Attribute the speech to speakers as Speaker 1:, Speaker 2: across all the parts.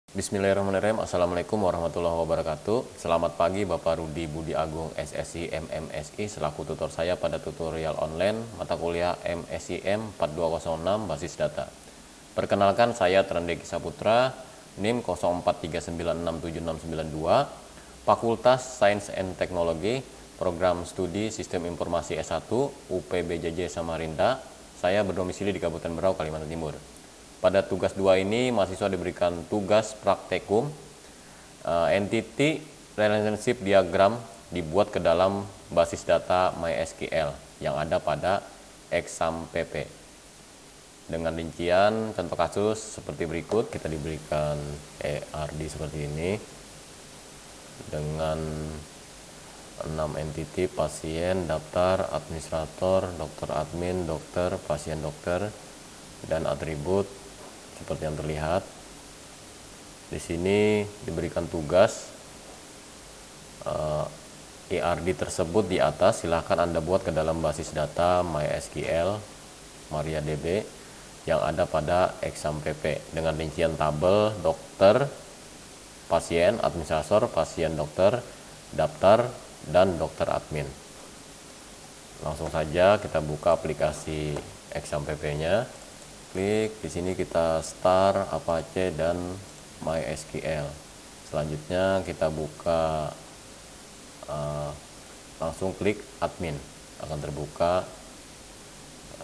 Speaker 1: Bismillahirrahmanirrahim. Assalamualaikum warahmatullahi wabarakatuh. Selamat pagi Bapak Rudi Budi Agung SSI MMSI selaku tutor saya pada tutorial online mata kuliah MSIM 4206 basis data. Perkenalkan, saya Trendeki Saputra, NIM 0439676692, Fakultas Sains and Teknologi, Program Studi Sistem Informasi S1 UPBJJ Samarinda. Saya berdomisili di Kabupaten Berau, Kalimantan Timur. Pada tugas 2 ini, mahasiswa diberikan tugas praktekum entity relationship diagram dibuat ke dalam basis data MySQL yang ada pada ExamPP. Dengan rincian contoh kasus seperti berikut, kita diberikan ERD seperti ini dengan 6 entity: pasien, daftar, administrator, dokter admin, dokter, pasien dokter, dan atribut seperti yang terlihat. Di sini diberikan tugas ERD tersebut di atas silahkan Anda buat ke dalam basis data MySQL MariaDB yang ada pada ExamPP dengan rincian tabel dokter, pasien, administrator, pasien dokter, daftar, dan dokter admin. Langsung saja kita buka aplikasi ExamPP-nya. Klik di sini, kita start Apache dan MySQL. Selanjutnya kita buka, langsung klik admin, akan terbuka.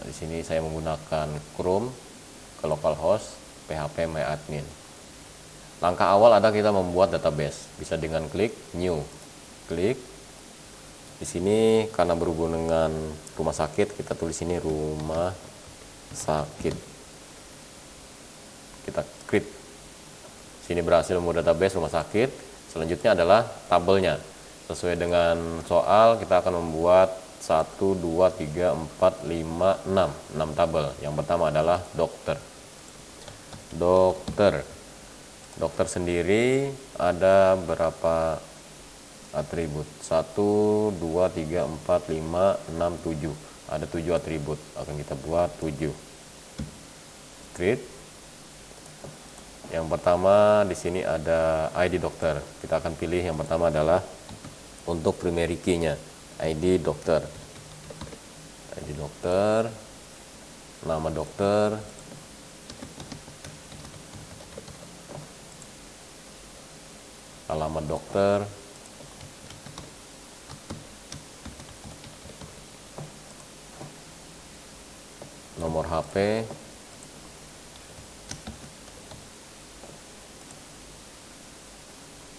Speaker 1: Di sini saya menggunakan Chrome ke localhost php myadmin. Langkah awal adalah kita membuat database, bisa dengan klik new. Klik di sini, karena berhubung dengan rumah sakit, kita tulis ini rumah sakit. Kita create. Sini berhasil membuat database rumah sakit. Selanjutnya adalah tabelnya. Sesuai dengan soal, kita akan membuat 1, 2, 3, 4, 5, 6 tabel. Yang pertama adalah dokter. Dokter sendiri ada berapa atribut? 1, 2, 3, 4, 5, 6, 7. Ada 7 atribut. Akan kita buat 7. Create. Yang pertama di sini ada ID dokter. Kita akan pilih yang pertama adalah untuk primary key-nya, ID dokter. ID dokter, nama dokter, alamat dokter, nomor HP,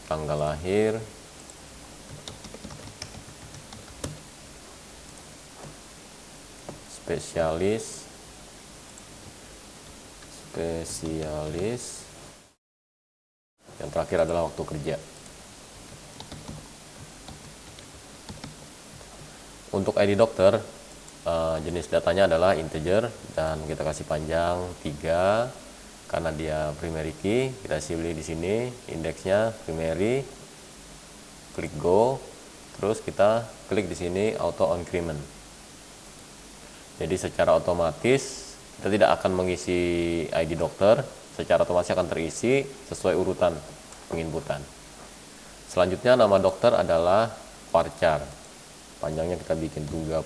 Speaker 1: tanggal lahir, spesialis, yang terakhir adalah waktu kerja. Untuk ID dokter, jenis datanya adalah integer dan kita kasih panjang 3 karena dia primary key. Kita pilih di sini indeksnya primary, klik go, terus kita klik di sini auto increment. Jadi secara otomatis kita tidak akan mengisi ID dokter, secara otomatis akan terisi sesuai urutan penginputan. Selanjutnya nama dokter adalah varchar. Panjangnya kita bikin 30,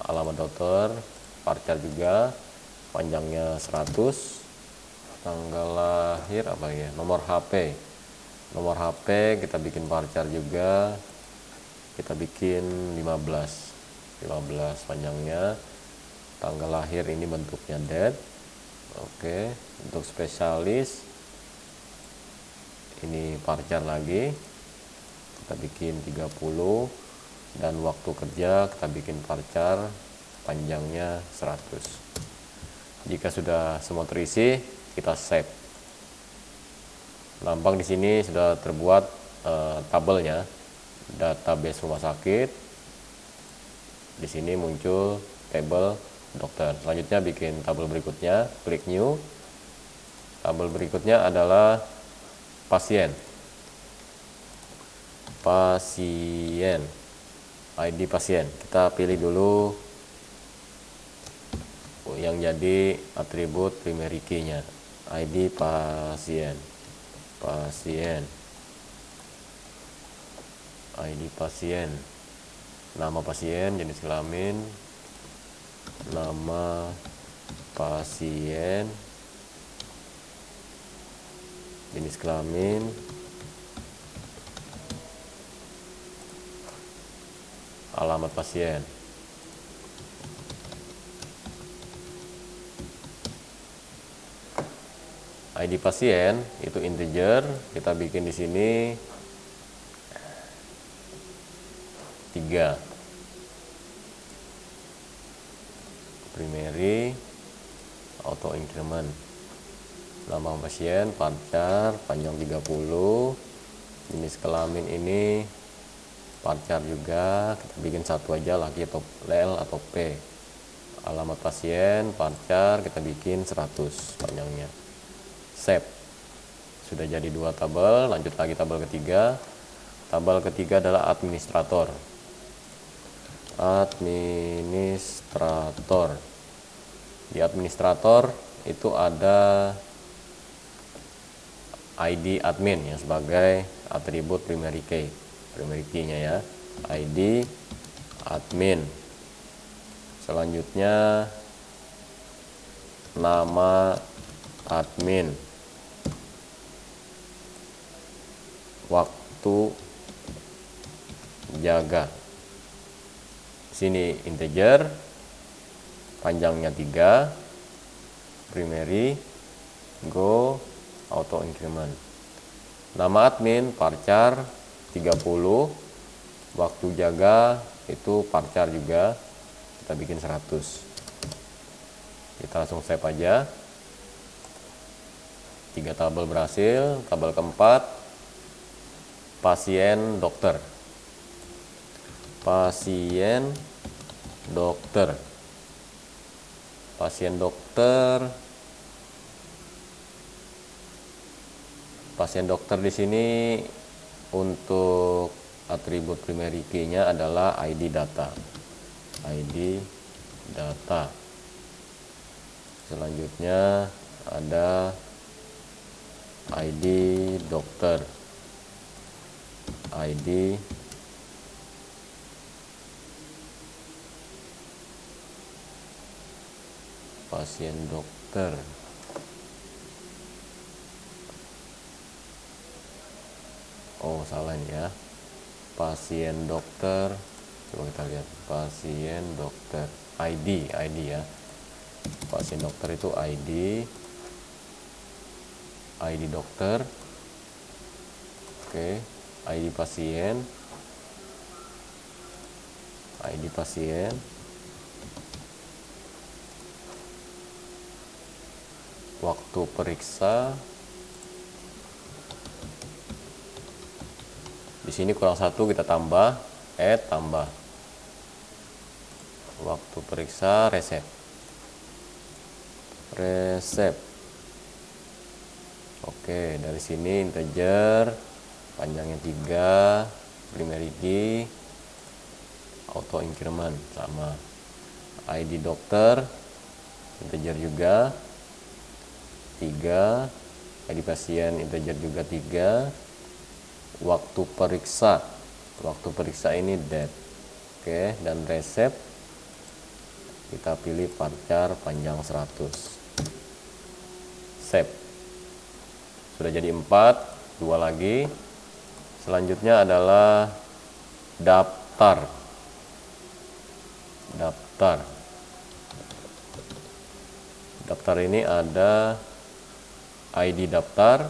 Speaker 1: alamat dokter, varchar juga, panjangnya 100, tanggal lahir apa ya, nomor HP kita bikin varchar juga, kita bikin 15 panjangnya, tanggal lahir ini bentuknya date. Oke, untuk spesialis ini varchar lagi, kita bikin 30, dan waktu kerja kita bikin varchar panjangnya 100. Jika sudah semua terisi, kita save. Nampak di sini sudah terbuat tabelnya, database rumah sakit. Di sini muncul tabel dokter. Selanjutnya bikin tabel berikutnya, klik new. Tabel berikutnya adalah pasien. ID pasien. Kita pilih dulu yang jadi atribut primary key-nya, ID pasien. pasien, ID pasien, nama pasien, jenis kelamin, nama pasien, jenis kelamin, alamat pasien. ID pasien itu integer, kita bikin di sini 3. Primary auto increment. Nama pasien varchar panjang 30. Jenis kelamin ini varchar juga, kita bikin satu aja, laki atau L atau P. Alamat pasien varchar kita bikin 100 panjangnya. Save. Sudah jadi 2 tabel. Lanjut lagi tabel ketiga. Tabel ketiga adalah administrator. Administrator. Di administrator itu ada ID admin yang sebagai atribut primary key. Primary key-nya ya. ID admin. Selanjutnya nama admin. Waktu jaga. Sini integer, panjangnya 3, primary, go, auto increment. Nama admin varchar 30, waktu jaga itu varchar juga, kita bikin 100. Kita langsung save aja. 3 tabel berhasil. Tabel keempat, pasien dokter. Pasien dokter. Pasien dokter. Pasien dokter di sini untuk atribut primary key-nya adalah ID data. ID data. Selanjutnya ada ID dokter. ID pasien dokter. Oh, salah ini ya. Pasien dokter. Coba kita lihat. Pasien dokter. ID ya. Pasien dokter itu ID. ID dokter. Oke. ID pasien. ID pasien. Waktu periksa. Di sini kurang 1 kita tambah, add tambah. Waktu periksa resep. Resep. Oke, dari sini integer panjangnya 3, primary key, auto increment sama. ID dokter integer juga 3, ID pasien integer juga 3. Waktu periksa ini date. Oke, dan resep kita pilih varchar panjang 100. Save. Sudah jadi 4, 2 lagi. Selanjutnya adalah daftar. Daftar ini ada ID daftar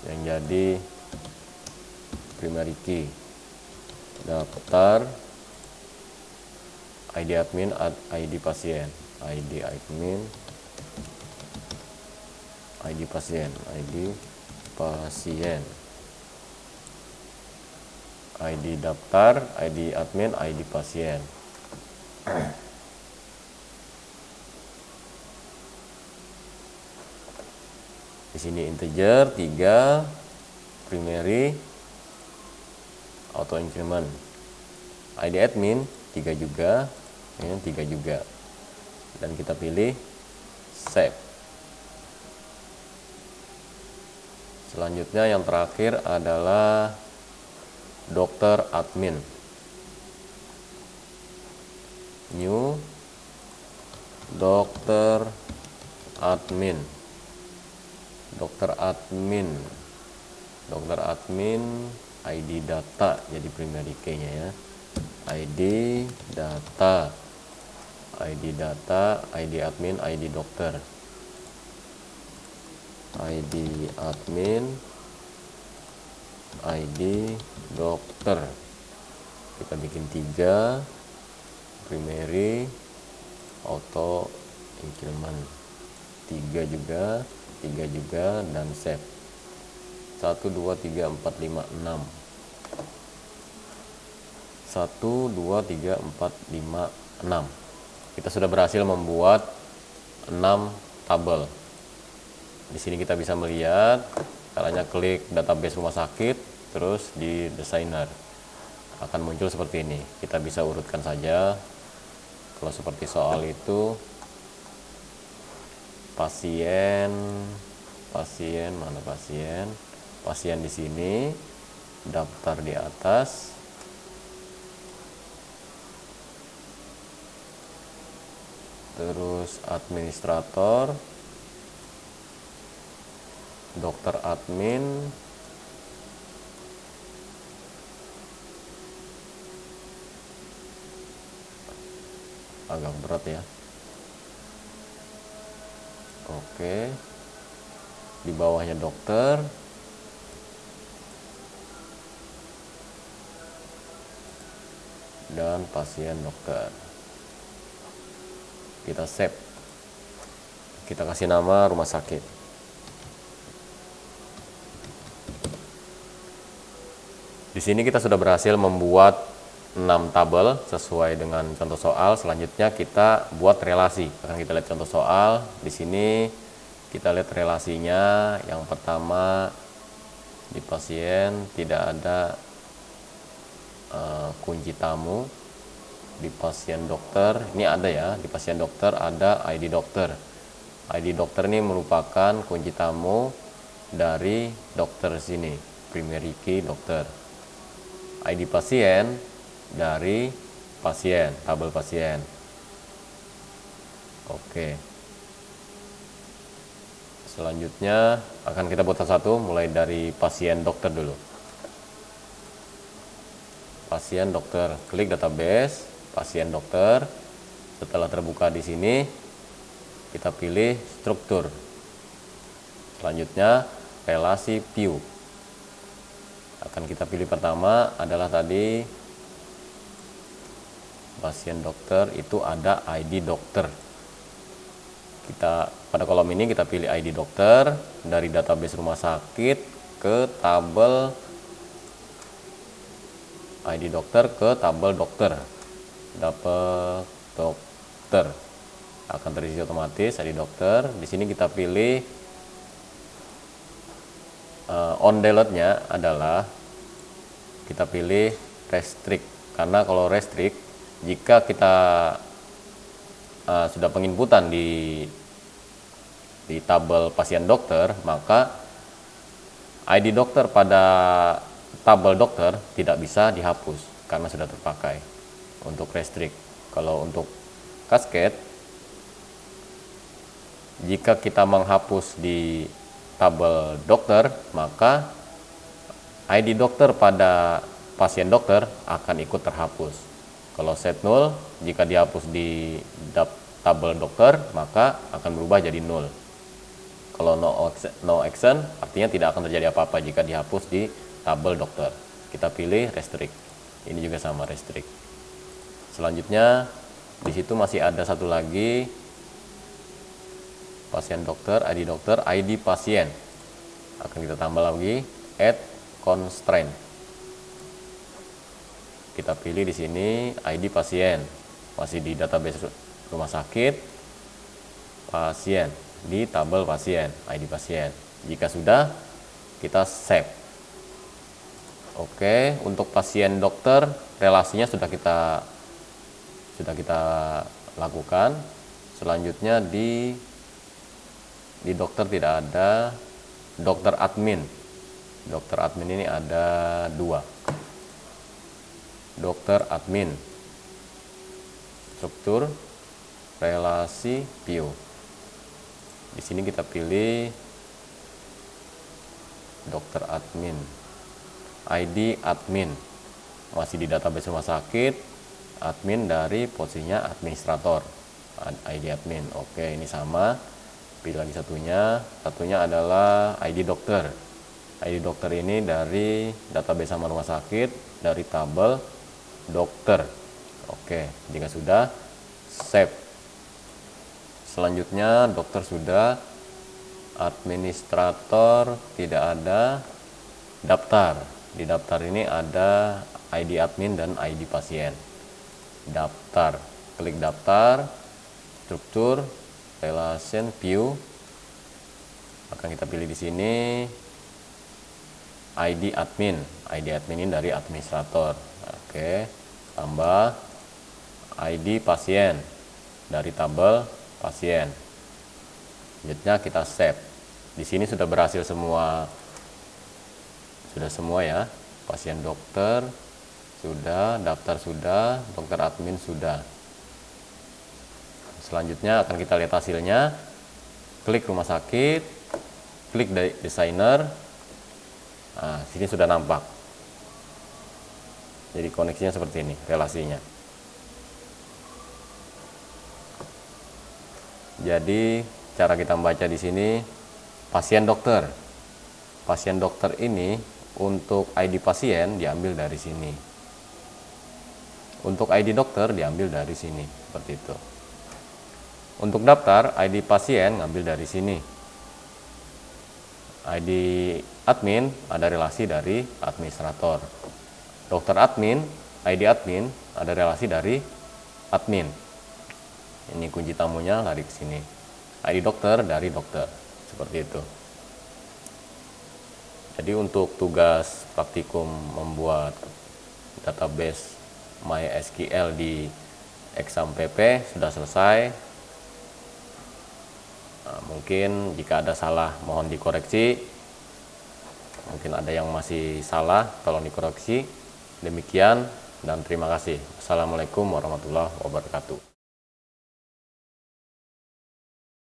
Speaker 1: yang jadi primary key. Daftar, ID admin, ID pasien. ID admin, ID pasien, ID pasien. ID daftar, ID admin, ID pasien. Di sini integer 3, primary, auto increment. ID admin 3 juga, ini 3 juga. Dan kita pilih save. Selanjutnya yang terakhir adalah dokter admin. New dokter admin. Dokter admin. Dokter admin ID data jadi primary key-nya ya. ID data. ID data, ID admin, ID dokter. ID admin, ID dokter. Kita bikin 3 primary, auto increment 3 juga, dan save. 1 2 3 4 5 6. 1 2 3 4 5 6. Kita sudah berhasil membuat 6 tabel. Di sini kita bisa melihat, caranya klik database rumah sakit, terus di designer akan muncul seperti ini. Kita bisa urutkan saja. Kalau seperti soal itu, pasien mana pasien? Pasien di sini, daftar di atas, terus administrator, dokter admin, agak berat ya. Oke, di bawahnya dokter, dan pasien dokter. Kita save, kita kasih nama rumah sakit. Di sini kita sudah berhasil membuat 6 tabel sesuai dengan contoh soal. Selanjutnya kita buat relasi. Akan kita lihat contoh soal. Di sini kita lihat relasinya. Yang pertama, di pasien tidak ada kunci tamu. Di pasien dokter ini ada ya. Di pasien dokter ada ID dokter. ID dokter ini merupakan kunci tamu dari dokter sini, primary key dokter. ID pasien dari pasien, tabel pasien. Oke. Selanjutnya akan kita buat satu-satu, mulai dari pasien dokter dulu. Pasien dokter, klik database, pasien dokter. Setelah terbuka di sini, kita pilih struktur. Selanjutnya relasi view. Akan kita pilih pertama adalah tadi pasien dokter, itu ada ID dokter. Kita pada kolom ini kita pilih ID dokter, dari database rumah sakit ke tabel ID dokter ke tabel dokter. Tabel dokter akan terisi otomatis ID dokter. Di sini kita pilih on delete-nya adalah kita pilih restrict, karena kalau restrict, jika kita sudah penginputan di tabel pasien dokter, maka ID dokter pada tabel dokter tidak bisa dihapus karena sudah terpakai untuk restrict. Kalau untuk cascade, jika kita menghapus di tabel dokter, maka ID dokter pada pasien dokter akan ikut terhapus. Kalau set null, jika dihapus di tabel dokter, maka akan berubah jadi null. Kalau no action, artinya tidak akan terjadi apa-apa jika dihapus di tabel dokter. Kita pilih restrict. Ini juga sama, restrict. Selanjutnya di situ masih ada satu lagi, pasien dokter, ID pasien. Akan kita tambah lagi add constraint. Kita pilih di sini ID pasien, masih di database rumah sakit, pasien, di tabel pasien, ID pasien. Jika sudah, kita save. Oke, untuk pasien dokter relasinya sudah kita lakukan. Selanjutnya di dokter tidak ada, dokter admin. Dokter admin ini ada 2. Dokter admin, struktur, relasi, view. Di sini kita pilih dokter admin, ID admin, masih di database rumah sakit, admin dari posisinya administrator, ID admin. Oke, ini sama. Pilih lagi satunya adalah ID dokter. ID dokter ini dari database sama rumah sakit, dari tabel dokter. Oke, jika sudah, save. Selanjutnya dokter sudah, administrator tidak ada, daftar. Di daftar ini ada ID admin dan ID pasien. Daftar, klik daftar, struktur, relation, view. Akan kita pilih di sini ID admin. ID admin ini dari administrator. Oke, tambah ID pasien dari tabel pasien. Selanjutnya kita save. Di sini sudah berhasil semua. Sudah semua ya. Pasien dokter sudah, daftar sudah, dokter admin sudah. Selanjutnya akan kita lihat hasilnya. Klik rumah sakit, klik desainer. Nah, sini sudah nampak. Jadi koneksinya seperti ini, relasinya. Jadi cara kita membaca di sini, pasien dokter. Pasien dokter ini untuk ID pasien diambil dari sini. Untuk ID dokter diambil dari sini, seperti itu. Untuk daftar, ID pasien ngambil dari sini. ID admin ada relasi dari administrator. Dokter admin, ID admin ada relasi dari admin. Ini kunci tamunya lari ke sini. ID dokter dari dokter, seperti itu. Jadi untuk tugas praktikum membuat database MySQL di exam PP sudah selesai. Nah, mungkin jika ada salah mohon dikoreksi. Mungkin ada yang masih salah, tolong dikoreksi. Demikian dan terima kasih. Assalamualaikum warahmatullahi wabarakatuh.